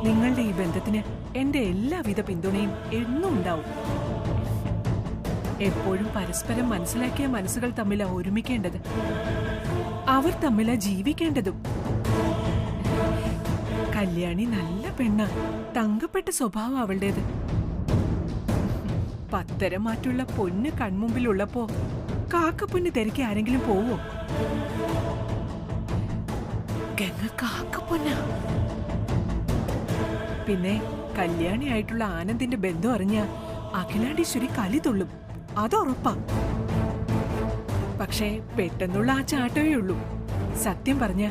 നിങ്ങളുടെ ഈ ബന്ധത്തിന് എന്റെ എല്ലാവിധ പിന്തുണയും എന്നും ഉണ്ടാവും. എപ്പോഴും പരസ്പരം മനസ്സിലാക്കിയ മനസ്സുകൾ തമ്മിലാ ഒരുമിക്കേണ്ടത്. അവർ തമ്മിലാ ജീവിക്കേണ്ടതും. കല്യാണി നല്ല പെണ്ണ, തങ്കപ്പെട്ട സ്വഭാവം അവളുടേത്. പത്തരമാറ്റുള്ള പൊന്ന് കൺമുമ്പിലുള്ളപ്പോ കാക്കപ്പൊന്ന് തിരക്കി ആരെങ്കിലും പോവോ? ഗംഗ കാക്കപ്പൊന്ന. പിന്നെ കല്യാണിയായിട്ടുള്ള ആനന്ദിന്റെ ബന്ധം അറിഞ്ഞ അഖിലാണ്ടീശ്വരി കലി തുള്ളും, അതുറപ്പാ. പക്ഷേ പെട്ടെന്നുള്ള ആ ചാട്ടമേ ഉള്ളൂ. സത്യം പറഞ്ഞ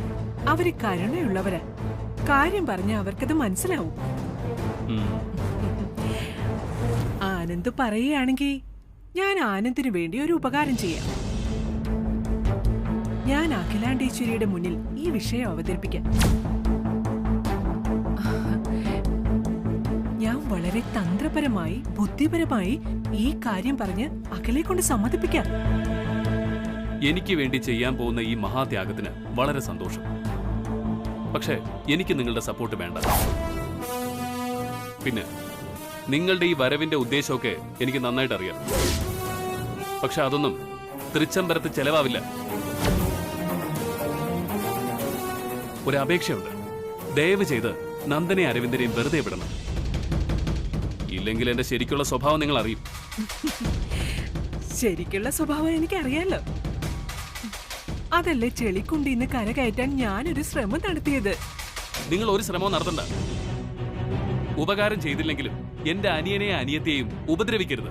അവര് കരുണയുള്ളവരാ. കാര്യം പറഞ്ഞ അവർക്കത് മനസ്സിലാവും. ആനന്ദ് പറയുകയാണെങ്കിൽ ഞാൻ ആനന്ദിനു വേണ്ടി ഒരു ഉപകാരം ചെയ്യാം. ഞാൻ അഖിലാണ്ടീശ്വരിയുടെ മുന്നിൽ ഈ വിഷയം അവതരിപ്പിക്കാം. ഞാൻ വളരെ തന്ത്രപരമായി ബുദ്ധിപരമായി ഈ കാര്യം പറഞ്ഞ് അഖിലെ കൊണ്ട് സമ്മതിപ്പിക്കാം. എനിക്ക് വേണ്ടി ചെയ്യാൻ പോകുന്ന ഈ മഹാത്യാഗത്തിന് വളരെ സന്തോഷം. പക്ഷേ എനിക്ക് നിങ്ങളുടെ സപ്പോർട്ട് വേണ്ട. പിന്നെ നിങ്ങളുടെ ഈ വരവിന്റെ ഉദ്ദേശമൊക്കെ എനിക്ക് നന്നായിട്ട് അറിയാം. പക്ഷെ അതൊന്നും തൃച്ചംബരത്ത് ചെലവാവില്ല. ഒരപേക്ഷയുണ്ട്. ദയവ് ചെയ്ത് നന്ദനെ അരവിന്ദനെയും വെറുതെ വിടണം. ഇല്ലെങ്കിൽ എന്റെ ശരിക്കുള്ള സ്വഭാവം നിങ്ങൾ അറിയും. ശരിക്കുള്ള സ്വഭാവം എനിക്കറിയാലോ. അതല്ലേ ചെളിക്കുണ്ടിന്ന് കരകയറ്റാൻ ഞാനൊരു ശ്രമം നടത്തിയത്. നിങ്ങൾ ഒരു ശ്രമവും നടത്തണ്ട. ഉപകാരം ചെയ്തില്ലെങ്കിലും എന്റെ അനിയനെയും അനിയത്തെയും ഉപദ്രവിക്കരുത്.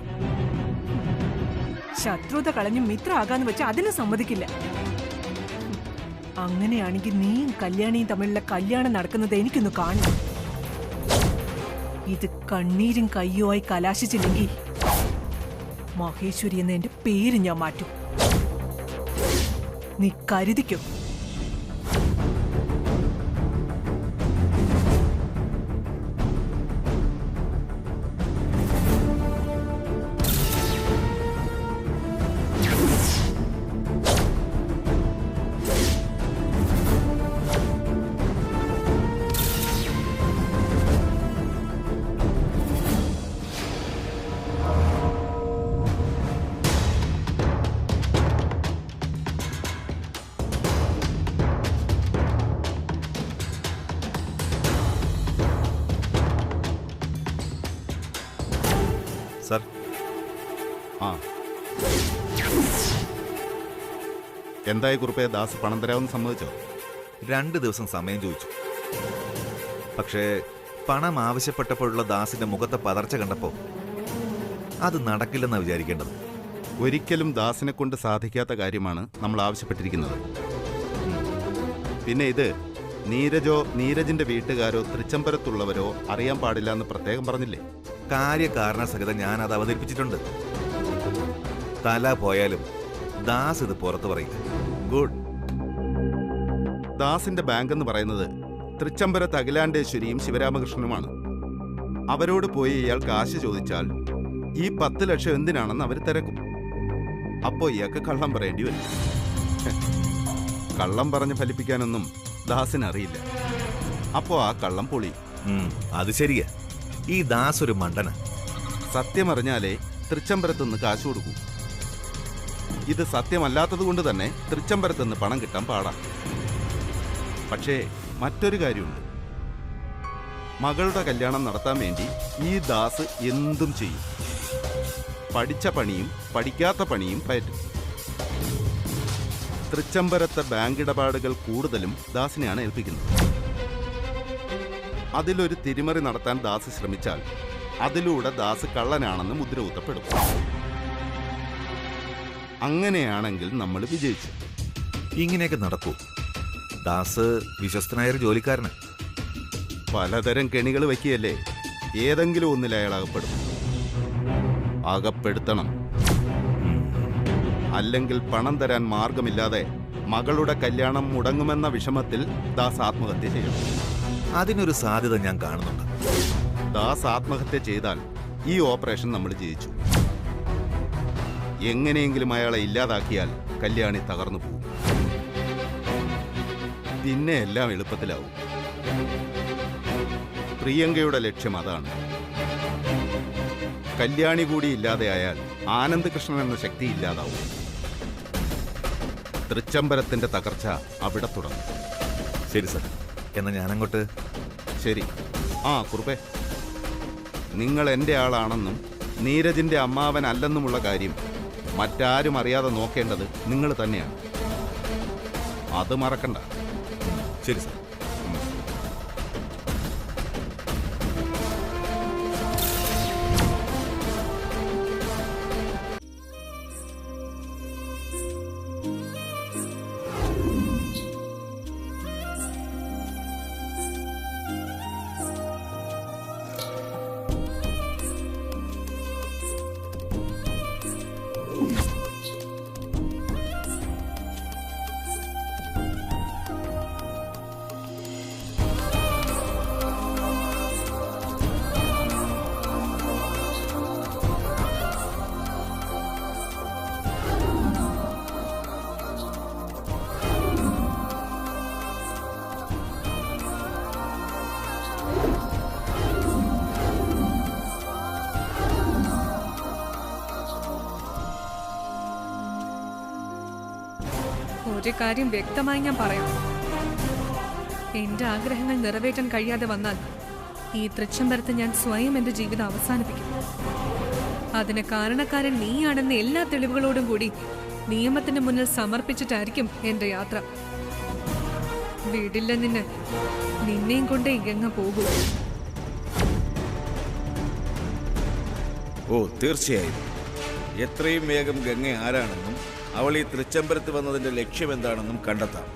ശത്രുത കളഞ്ഞ് മിത്ര ആകാന്ന് വെച്ചാൽ അതിന് സമ്മതിക്കില്ല. അങ്ങനെയാണെങ്കിൽ നീയും കല്യാണിയും തമ്മിലുള്ള കല്യാണം നടക്കുന്നത് എനിക്കൊന്ന് കാണണം. ഇത് കണ്ണീരും കയ്യുമായി കലാശിച്ചില്ലെങ്കിൽ മഹേശ്വരി എന്ന എന്റെ പേര് ഞാൻ മാറ്റും. നീ കരുതിക്കോ. സർ, എന്തായി കുറിപ്പേ? ദാസ് പണം തരാമെന്ന് സമ്മതിച്ചോ? 2 ദിവസം സമയം ചോദിച്ചു. പക്ഷേ പണം ആവശ്യപ്പെട്ടപ്പോഴുള്ള ദാസിന്റെ മുഖത്തെ പതർച്ച കണ്ടപ്പോൾ അത് നടക്കില്ലെന്നാണ് വിചാരിക്കേണ്ടത്. ഒരിക്കലും ദാസിനെ കൊണ്ട് സാധിക്കാത്ത കാര്യമാണ് നമ്മൾ ആവശ്യപ്പെട്ടിരിക്കുന്നത്. പിന്നെ ഇത് നീരജോ നീരജിന്റെ വീട്ടുകാരോ തൃച്ചംബരത്തുള്ളവരോ അറിയാൻ പാടില്ല എന്ന് പ്രത്യേകം പറഞ്ഞില്ലേ? കാര്യകാരണ സഹിതം ഞാൻ അത് അവതരിപ്പിച്ചിട്ടുണ്ട്. തല പോയാലും ദാസ് ഇത് പുറത്തു പറയില്ല. ഗുഡ്. ദാസിന്റെ ബാങ്ക് എന്ന് പറയുന്നത് തൃച്ചംബരത്ത് അഖിലാണ്ടേശ്വരിയും ശിവരാമകൃഷ്ണനുമാണ്. അവരോട് പോയി ഇയാൾ കാശ് ചോദിച്ചാൽ ഈ 10 ലക്ഷം എന്തിനാണെന്ന് അവർ തിരക്കും. അപ്പോ ഇയാൾക്ക് കള്ളം പറയേണ്ടി വരും. കള്ളം പറഞ്ഞ് ഫലിപ്പിക്കാനൊന്നും ദാസിന് അറിയില്ല. അപ്പോ ആ കള്ളം പൊളി. അത് ശരിയാ. ഈ ദാസ് ഒരു മണ്ടന. സത്യമറിഞ്ഞാലേ തൃച്ചംബരത്തുനിന്ന് കാശ് കൊടുക്കൂ. ഇത് സത്യമല്ലാത്തത് കൊണ്ട് തന്നെ തൃച്ചംബരത്തുനിന്ന് പണം കിട്ടാൻ പാടാ. പക്ഷേ മറ്റൊരു കാര്യമുണ്ട്. മകളുടെ കല്യാണം നടത്താൻ വേണ്ടി ഈ ദാസ് എന്തും ചെയ്യും. പഠിച്ച പണിയും പഠിക്കാത്ത പണിയും പയറ്റും. തൃച്ചംബരത്തെ ബാങ്ക് ഇടപാടുകൾ കൂടുതലും ദാസിനെയാണ് ഏൽപ്പിക്കുന്നത്. അതിലൊരു തിരിമറി നടത്താൻ ദാസ് ശ്രമിച്ചാൽ അതിലൂടെ ദാസ് കള്ളനാണെന്ന് മുദ്ര കുത്തപ്പെടും. അങ്ങനെയാണെങ്കിൽ നമ്മൾ വിജയിച്ചു. ഇങ്ങനെയൊക്കെ നടക്കൂ? ദാസ് വിശ്വസ്തനായ ഒരു ജോലിക്കാരന്. പലതരം കെണികൾ വയ്ക്കുകയല്ലേ. ഏതെങ്കിലും ഒന്നിൽ അയാൾ അകപ്പെടും. അകപ്പെടുത്തണം. അല്ലെങ്കിൽ പണം തരാൻ മാർഗമില്ലാതെ മകളുടെ കല്യാണം മുടങ്ങുമെന്ന വിഷമത്തിൽ ദാസ് ആത്മഹത്യ ചെയ്യണം. അതിനൊരു സാധ്യത ഞാൻ കാണുന്നുണ്ട്. ദാസ് ആത്മഹത്യ ചെയ്താൽ ഈ ഓപ്പറേഷൻ നമ്മൾ ജയിച്ചു. എങ്ങനെയെങ്കിലും അയാളെ ഇല്ലാതാക്കിയാൽ കല്യാണി തകർന്നു പോകും. പിന്നെ എല്ലാം എളുപ്പത്തിലാവും. പ്രിയങ്കയുടെ ലക്ഷ്യം അതാണ്. കല്യാണി കൂടി ഇല്ലാതെയായാൽ ആനന്ദ് കൃഷ്ണൻ എന്ന ശക്തി ഇല്ലാതാവും. തൃച്ചംബരത്തിന്റെ തകർച്ച അവിടെ തുടങ്ങും. ശരി സർ, എന്നാ ഞാനങ്ങോട്ട്. ശരി. കുറുപ്പേ, നിങ്ങൾ എൻ്റെ ആളാണെന്നും നീരജിന്റെ അമ്മാവനല്ലെന്നുമുള്ള കാര്യം മറ്റാരും അറിയാതെ നോക്കേണ്ടത് നിങ്ങൾ തന്നെയാണ്. അത് മറക്കണ്ട. ശരി സർ. ഒരു കാര്യം വ്യക്തമായി ഞാൻ പറയാം. എന്റെ ആഗ്രഹങ്ങൾ നിറവേറ്റാൻ കഴിയാതെ വന്നാൽ ഈ തൃച്ചംബരത്ത് ഞാൻ സ്വയം എന്റെ ജീവിതം അവസാനിപ്പിക്കും. അതിന് കാരണക്കാരൻ നീയാണെന്ന് എല്ലാ തെളിവുകളോടും കൂടി നിയമത്തിന് മുന്നിൽ സമർപ്പിച്ചിട്ടായിരിക്കും എന്റെ യാത്ര. വീടില്ല നിന്നെയും കൊണ്ട് എങ്ങ പോകൂ. തീർച്ചയായും എത്രയും വേഗം ഗംഗ ആരാണെന്നും അവൾ ഈ തൃച്ചംബരത്ത് വന്നതിന്റെ ലക്ഷ്യം എന്താണെന്നും കണ്ടെത്താം.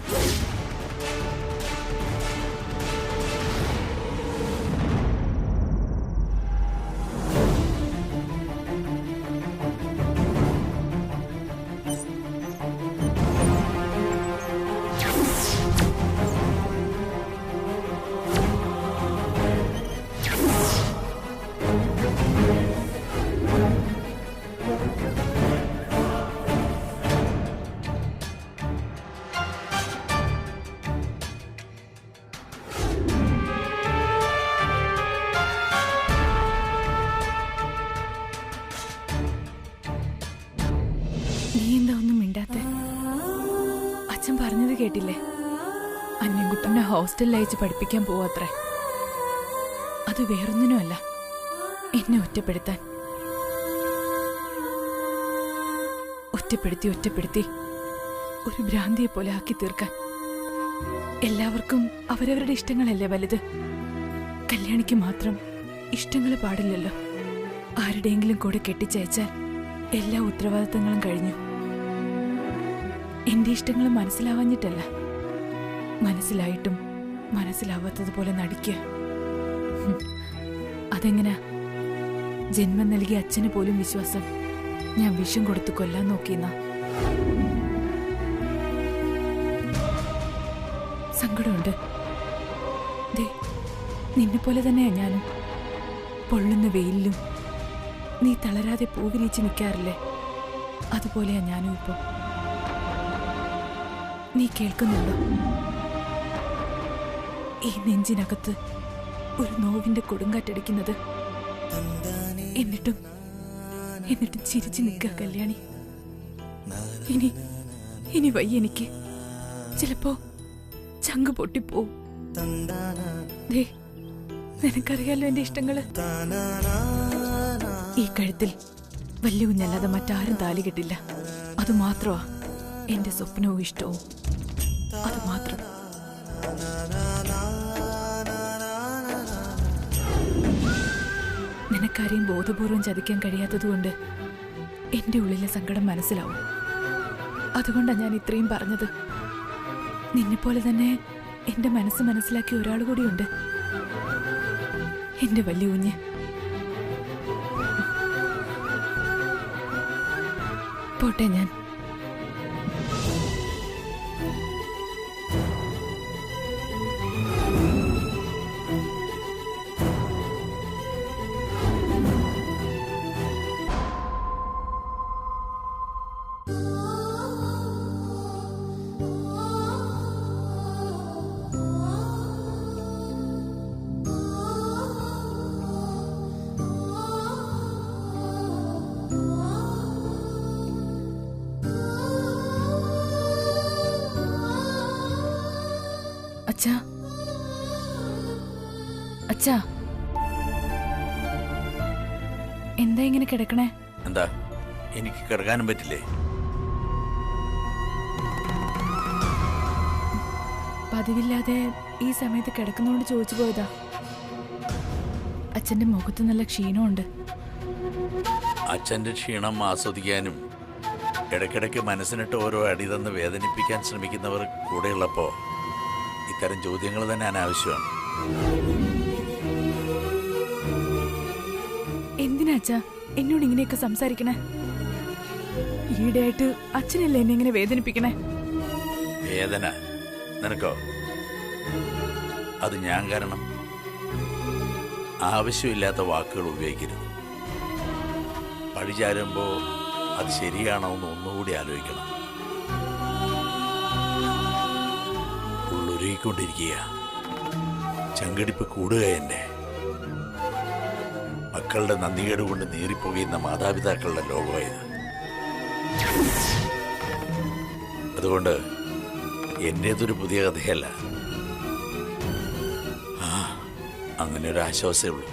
അച്ഛൻ പറഞ്ഞത് കേട്ടില്ലേ? അന്യൻകുട്ടനെ ഹോസ്റ്റലിൽ അയച്ച് പഠിപ്പിക്കാൻ പോവാത്രേ. അത് വേറൊന്നിനുമല്ല, എന്നെ ഒറ്റപ്പെടുത്താൻ. ഒറ്റപ്പെടുത്തി ഒരു ഭ്രാന്തിയെ പോലെ ആക്കി തീർക്കാൻ. എല്ലാവർക്കും അവരവരുടെ ഇഷ്ടങ്ങളല്ലേ വലുത്. കല്യാണിക്ക് മാത്രം ഇഷ്ടങ്ങൾ പാടില്ലല്ലോ. ആരുടെയെങ്കിലും കൂടെ കെട്ടിച്ചയച്ചാൽ എല്ലാ ഉത്തരവാദിത്തങ്ങളും കഴിഞ്ഞു. എന്റെ ഇഷ്ടങ്ങൾ മനസ്സിലാവാഞ്ഞിട്ടല്ല, മനസ്സിലായിട്ടും മനസ്സിലാവാത്തതുപോലെ നടിക്കുക. അതെങ്ങനാ? ജന്മം നൽകിയ അച്ഛന് പോലും വിശ്വാസം ഞാൻ വിഷം കൊടുത്ത് കൊല്ലാൻ നോക്കിയെന്ന. സങ്കടമുണ്ട്. നിന്നെ പോലെ തന്നെയാ ഞാനും. പൊള്ളുന്ന വെയിലിലും നീ തളരാതെ പൂവിരിച്ച് നിൽക്കാറില്ലേ? അതുപോലെയാ ഞാനും ഇപ്പം. നീ കേൾക്കുന്നുണ്ടോ? ഈ നെഞ്ചിനകത്ത് ഒരു നോവിന്റെ കൊടുങ്കാറ്റടിക്കുന്നത്. എന്നിട്ടും ചിരിച്ചു നിൽക്കുക കല്യാണി. ഇനി വയ്യ എനിക്ക്. ചിലപ്പോ ചങ്ക് പൊട്ടിപ്പോവും. നിനക്കറിയാലോ എന്റെ ഇഷ്ടങ്ങള്. ഈ കഴുത്തിൽ വലിയ കുഞ്ഞല്ലാതെ മറ്റാരും താലി കെട്ടില്ല. അത് മാത്രമാ എന്റെ സ്വപ്നവും ഇഷ്ടവും. അത് മാത്രം. നിനക്കാരെയും ബോധപൂർവം ചതിക്കാൻ കഴിയാത്തതുകൊണ്ട് എന്റെ ഉള്ളിലെ സങ്കടം മനസ്സിലാവും. അതുകൊണ്ടാണ് ഞാൻ ഇത്രയും പറഞ്ഞത്. നിന്നെപ്പോലെ തന്നെ എന്റെ മനസ്സ് മനസ്സിലാക്കിയ ഒരാൾ കൂടിയുണ്ട്, എന്റെ വലിയ കുഞ്ഞ്. പോട്ടെ ഞാൻ. അച്ഛാ, എന്താ ഇങ്ങനെ കിടക്കണേ? എന്താ, എനിക്ക് കിടക്കാനും പറ്റില്ലേ? പതിവില്ലാതെ ഈ സമയത്ത് കിടക്കുന്നോണ്ട് ചോദിച്ചു പോയതാ. അച്ഛന്റെ മുഖത്ത് നല്ല ക്ഷീണമുണ്ട്. അച്ഛൻ്റെ ക്ഷീണം ആസ്വദിക്കാനും ഇടയ്ക്കിടയ്ക്ക് മനസ്സിനിട്ട് ഓരോ അടി തന്ന് വേദനിപ്പിക്കാൻ ശ്രമിക്കുന്നവർ കൂടെയുള്ളപ്പോൾ ഇത്തരം ചോദ്യങ്ങൾ തന്നെ അനാവശ്യമാണ്. എന്തിനാ അച്ഛാ എന്നോട് ഇങ്ങനെയൊക്കെ സംസാരിക്കണേ? ഈയിടെയായിട്ട് അച്ഛനല്ലേ എന്നെ ഇങ്ങനെ വേദനിപ്പിക്കണേ? വേദന നിനക്കോ? അത് ഞാൻ കാരണം? ആവശ്യമില്ലാത്ത വാക്കുകൾ ഉപയോഗിക്കരുത്. പഴിചാരുമ്പോൾ അത് ശരിയാണോ എന്ന് ഒന്നുകൂടി ആലോചിക്കണം. ഉള്ളൊരുക്കിക്കൊണ്ടിരിക്കുക, ചങ്കടിപ്പ് കൂടുക. എൻ്റെ മക്കളുടെ നന്ദികേട് കൊണ്ട് നീറിപ്പോകുന്ന മാതാപിതാക്കളുടെ ലോകമായത്. അതുകൊണ്ട് എൻ്റേതൊരു പുതിയ കഥയല്ല. അങ്ങനെ ഒരു ആശ്വാസമേ ഉള്ളൂ.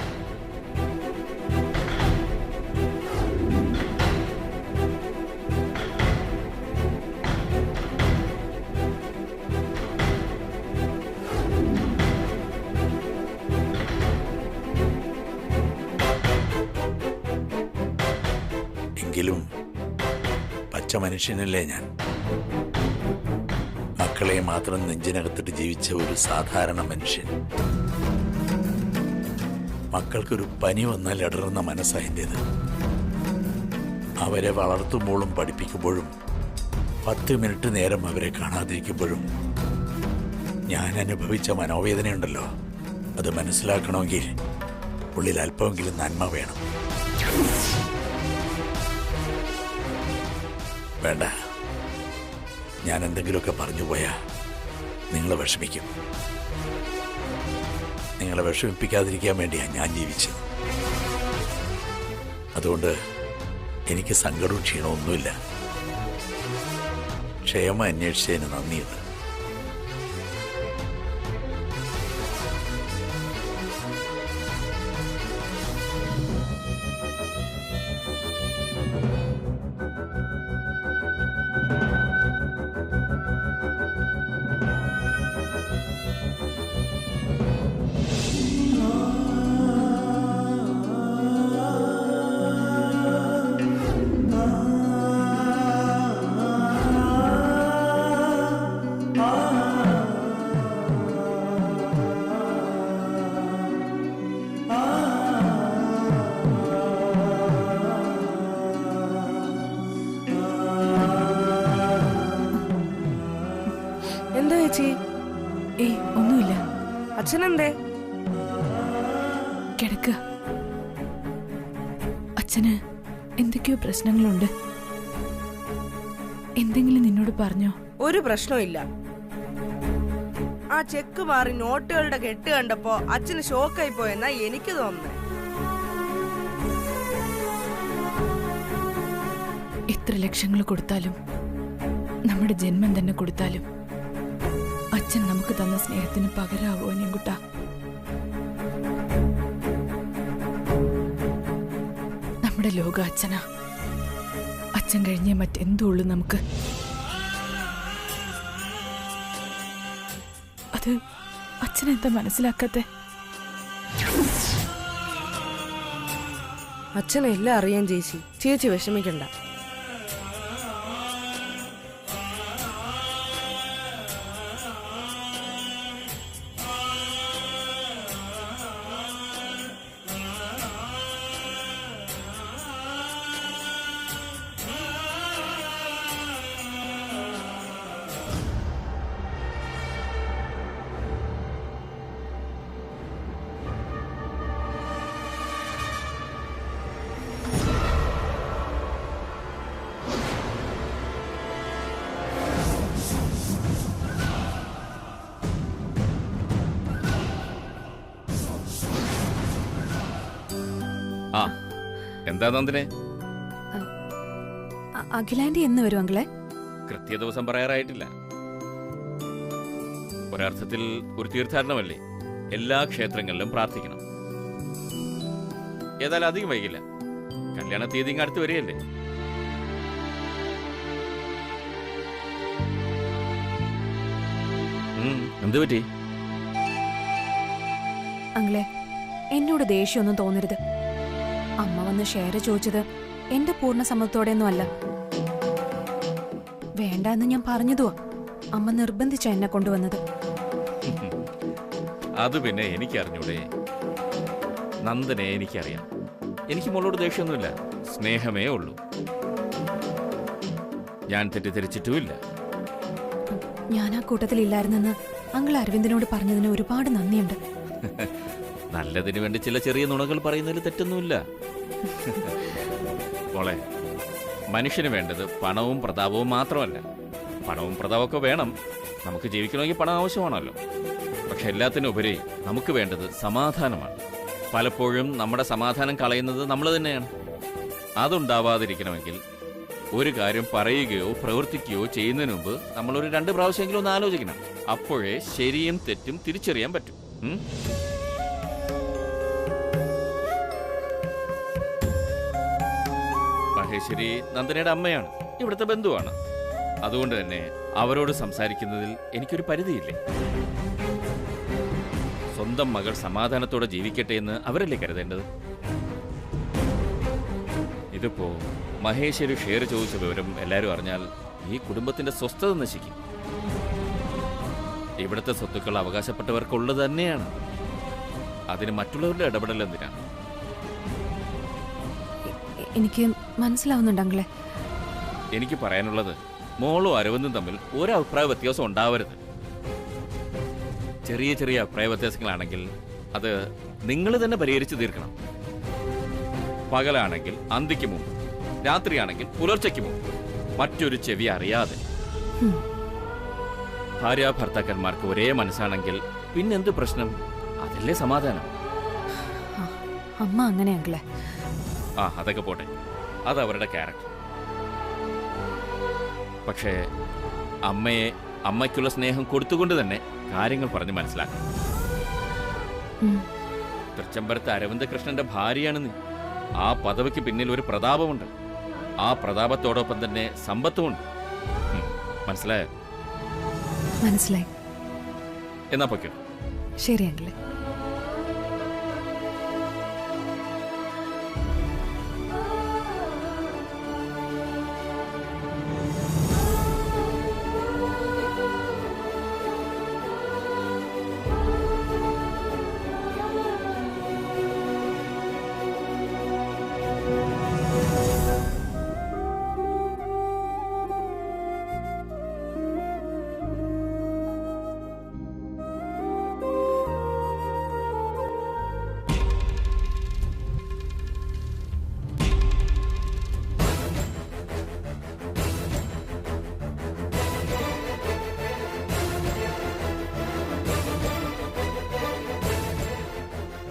എങ്കിലും പച്ച മനുഷ്യനല്ലേ ഞാൻ. മക്കളെ മാത്രം നെഞ്ചിനകത്തിട്ട് ജീവിച്ച ഒരു സാധാരണ മനുഷ്യൻ. മക്കൾക്കൊരു പനി വന്നാൽ ഇടറുന്ന മനസ്സായൻ്റേത്. അവരെ വളർത്തുമ്പോഴും പഠിപ്പിക്കുമ്പോഴും 10 മിനിറ്റ് നേരം അവരെ കാണാതിരിക്കുമ്പോഴും ഞാൻ അനുഭവിച്ച മനോവേദനയുണ്ടല്ലോ, അത് മനസ്സിലാക്കണമെങ്കിൽ ഉള്ളിൽ അല്പമെങ്കിലും നന്മ വേണം. വേണ്ട, ഞാൻ എന്തെങ്കിലുമൊക്കെ പറഞ്ഞു പോയാൽ നിങ്ങളെ വിഷമിക്കും. നിങ്ങളെ വിഷമിപ്പിക്കാതിരിക്കാൻ വേണ്ടിയാണ് ഞാൻ ജീവിച്ചത്. അതുകൊണ്ട് എനിക്ക് സങ്കടവും ക്ഷീണമൊന്നുമില്ല. ക്ഷേമം അന്വേഷിച്ചതിന് നന്ദിയുണ്ട്. എന്താ ചേച്ചി? ഏയ് ഒന്നുമില്ല. അച്ഛനെന്തേ? കിടക്കുക. അച്ഛന് എന്തൊക്കെയോ പ്രശ്നങ്ങളുണ്ട്. എന്തെങ്കിലും നിന്നോട് പറഞ്ഞോ? ഒരു പ്രശ്നമില്ല. ആ ചെക്ക് മാറി നോട്ടുകളുടെ കെട്ട് കണ്ടപ്പോ അച്ഛന് ഷോക്കായി പോയെന്നാ എനിക്ക് തോന്നുന്നത്. എത്ര ലക്ഷങ്ങൾ കൊടുത്താലും, നമ്മുടെ ജന്മം തന്നെ കൊടുത്താലും അച്ഛൻ നമുക്ക് തന്ന സ്നേഹത്തിന് പകരാവോ ഞെങ്കുട്ട? നമ്മുടെ ലോകം അച്ഛനാ. അച്ഛൻ കഴിഞ്ഞേ മറ്റെന്തുള്ളൂ നമുക്ക്. അത് അച്ഛനെന്താ മനസ്സിലാക്കാത്തെ? അച്ഛനെല്ലാം അറിയാൻ ചേച്ചി. ചേച്ചി വിഷമിക്കണ്ട. ആ, എന്താ നന്ദിനെ? അഖിലാന്റി എന്ന് വരും അങ്കിളെ? കൃത്യ ദിവസം പറയാറായിട്ടില്ല. ഒരർത്ഥത്തിൽ ഒരു തീർത്ഥാടനമല്ലേ, എല്ലാ ക്ഷേത്രങ്ങളിലും പ്രാർത്ഥിക്കണം. ഏതായാലും അധികം വൈകില്ല, കല്യാണ തീയതി ഇങ്ങ് അടുത്ത് വരികയല്ലേ. എന്ത് പറ്റി? അങ്ങളെ, എന്നോട് ദേഷ്യമൊന്നും തോന്നരുത്. അമ്മ വന്ന് ഷെയർ ചോദിച്ചത് എന്റെ പൂർണ്ണ സമ്മതത്തോടെയൊന്നും അല്ല. വേണ്ട എന്ന് ഞാൻ പറഞ്ഞതുവാ. അമ്മ നിർബന്ധിച്ച എന്നെ കൊണ്ടുവന്നത്. അത് പിന്നെ എനിക്കറിഞ്ഞൂടെ. നന്ദനെ എനിക്കറിയാം. എനിക്ക് മോളോട് ദേഷ്യമൊന്നുമില്ല, സ്നേഹമേ ഉള്ളൂ. ഞാൻ തെറ്റിദ്ധരിച്ചിട്ടുമില്ല. ഞാൻ ആ കൂട്ടത്തിലില്ലായിരുന്നെന്ന് അങ്കിൾ അരവിന്ദനോട് പറഞ്ഞതിന് ഒരുപാട് നന്ദിയുണ്ട്. നല്ലതിനു വേണ്ടി ചില ചെറിയ നുണകൾ പറയുന്നതിൽ തെറ്റൊന്നുമില്ല. മോളെ, മനുഷ്യന് വേണ്ടത് പണവും പ്രതാപവും മാത്രമല്ല. പണവും പ്രതാപമൊക്കെ വേണം, നമുക്ക് ജീവിക്കണമെങ്കിൽ പണം ആവശ്യമാണല്ലോ. പക്ഷെ എല്ലാത്തിനുപരി നമുക്ക് വേണ്ടത് സമാധാനമാണ്. പലപ്പോഴും നമ്മുടെ സമാധാനം കളയുന്നത് നമ്മൾ തന്നെയാണ്. അതുണ്ടാവാതിരിക്കണമെങ്കിൽ ഒരു കാര്യം പറയുകയോ പ്രവർത്തിക്കുകയോ ചെയ്യുന്നതിന് മുമ്പ് നമ്മളൊരു 2 പ്രാവശ്യമെങ്കിലും ഒന്ന് ആലോചിക്കണം. അപ്പോഴേ ശരിയും തെറ്റും തിരിച്ചറിയാൻ പറ്റും. മഹേശ്വരി നന്ദനയുടെ അമ്മയാണ്, ഇവിടുത്തെ ബന്ധുവാണ്. അതുകൊണ്ട് തന്നെ അവരോട് സംസാരിക്കുന്നതിൽ എനിക്കൊരു പരിധിയില്ലേ. സ്വന്തം മകൾ സമാധാനത്തോടെ ജീവിക്കട്ടെ എന്ന് അവരല്ലേ കരുതേണ്ടത്. ഇതിപ്പോ മഹേശ്വരി ഷെയർ ചോദിച്ച വിവരം എല്ലാവരും അറിഞ്ഞാൽ ഈ കുടുംബത്തിന്റെ സ്വസ്ഥത നശിക്കും. ഇവിടുത്തെ സ്വത്തുക്കൾ അവകാശപ്പെട്ടവർക്കുള്ളത് തന്നെയാണ്. അതിന് മറ്റുള്ളവരുടെ ഇടപെടൽ എന്തിനാണ്? എനിക്ക് മനസ്സിലാവുന്നുണ്ട് അങ്കിളെ. എനിക്ക് പറയാനുള്ളത്, മോളും അരവിന്ദും തമ്മിൽ ഒരു അഭിപ്രായ വ്യത്യാസം ഉണ്ടാവരുത്. ചെറിയ ചെറിയ അഭിപ്രായ വ്യത്യാസങ്ങളാണെങ്കിൽ അത് നിങ്ങൾ തന്നെ പരിഹരിച്ചു തീർക്കണം. പകലാണെങ്കിൽ അന്തിക്ക് മുമ്പ്, രാത്രിയാണെങ്കിൽ പുലർച്ചയ്ക്ക് മുമ്പ്, മറ്റൊരു ചെവി അറിയാതെ. ഭാര്യ ഭർത്താക്കന്മാർക്ക് ഒരേ മനസ്സാണെങ്കിൽ പിന്നെന്ത് പ്രശ്നം? അതല്ലേ സമാധാനം. അമ്മ അങ്ങനെ അങ്കിളെ. അതൊക്കെ പോട്ടെ, അത് അവരുടെ ക്യാരക്ടർ. പക്ഷേ അമ്മയ്ക്കുള്ള സ്നേഹം കൊടുത്തുകൊണ്ട് തന്നെ കാര്യങ്ങൾ പറഞ്ഞ് മനസ്സിലാക്കണം. തൃച്ചംബരത്ത് അരവിന്ദകൃഷ്ണന്റെ ഭാര്യയാണ് നീ. ആ പദവിക്ക് പിന്നിൽ ഒരു പ്രതാപമുണ്ട്. ആ പ്രതാപത്തോടൊപ്പം തന്നെ സമ്പത്തുമുണ്ട്. മനസ്സിലായോ? മനസ്സിലായി. എന്നാ പൊയ്ക്കോ. ശരി അങ്കിളെ.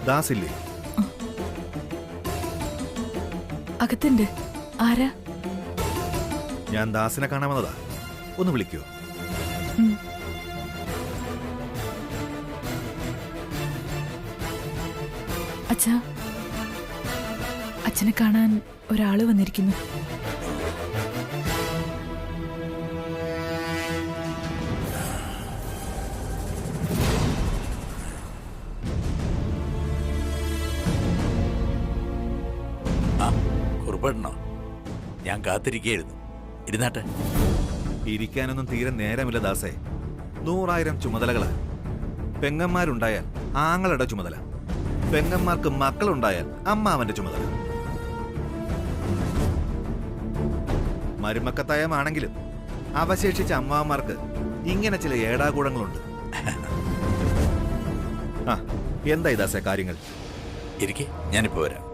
ദാസില്ലേ? അകത്തുണ്ട്. ആരാ? ഞാൻ ദാസിനെ കാണാൻ വന്നതാ. ഒന്ന് വിളിക്കോ? അച്ഛാ, അച്ഛനെ കാണാൻ ഒരാള് വന്നിരിക്കുന്നു. കുറുപ്പണ്ണോ? ഞാൻ കാത്തിരിക്കുകയായിരുന്നു. ഇരുന്നാട്ടെ. ഇരിക്കാനൊന്നും തീരെ നേരമില്ല ദാസേ. 100,000 ചുമതലകളാ. പെങ്ങന്മാരുണ്ടായാൽ ആങ്ങളുടെ ചുമതല, പെങ്ങന്മാർക്ക് മക്കളുണ്ടായാൽ അമ്മാവന്റെ ചുമതല. മരുമക്കത്തായമാണെങ്കിലും അവശേഷിച്ച അമ്മാവന്മാർക്ക് ഇങ്ങനെ ചില ഏടാകൂടങ്ങളുണ്ട്. എന്താ ദാസേ കാര്യങ്ങൾ? ഇരിക്കെ, ഞാനിപ്പോ വരാം.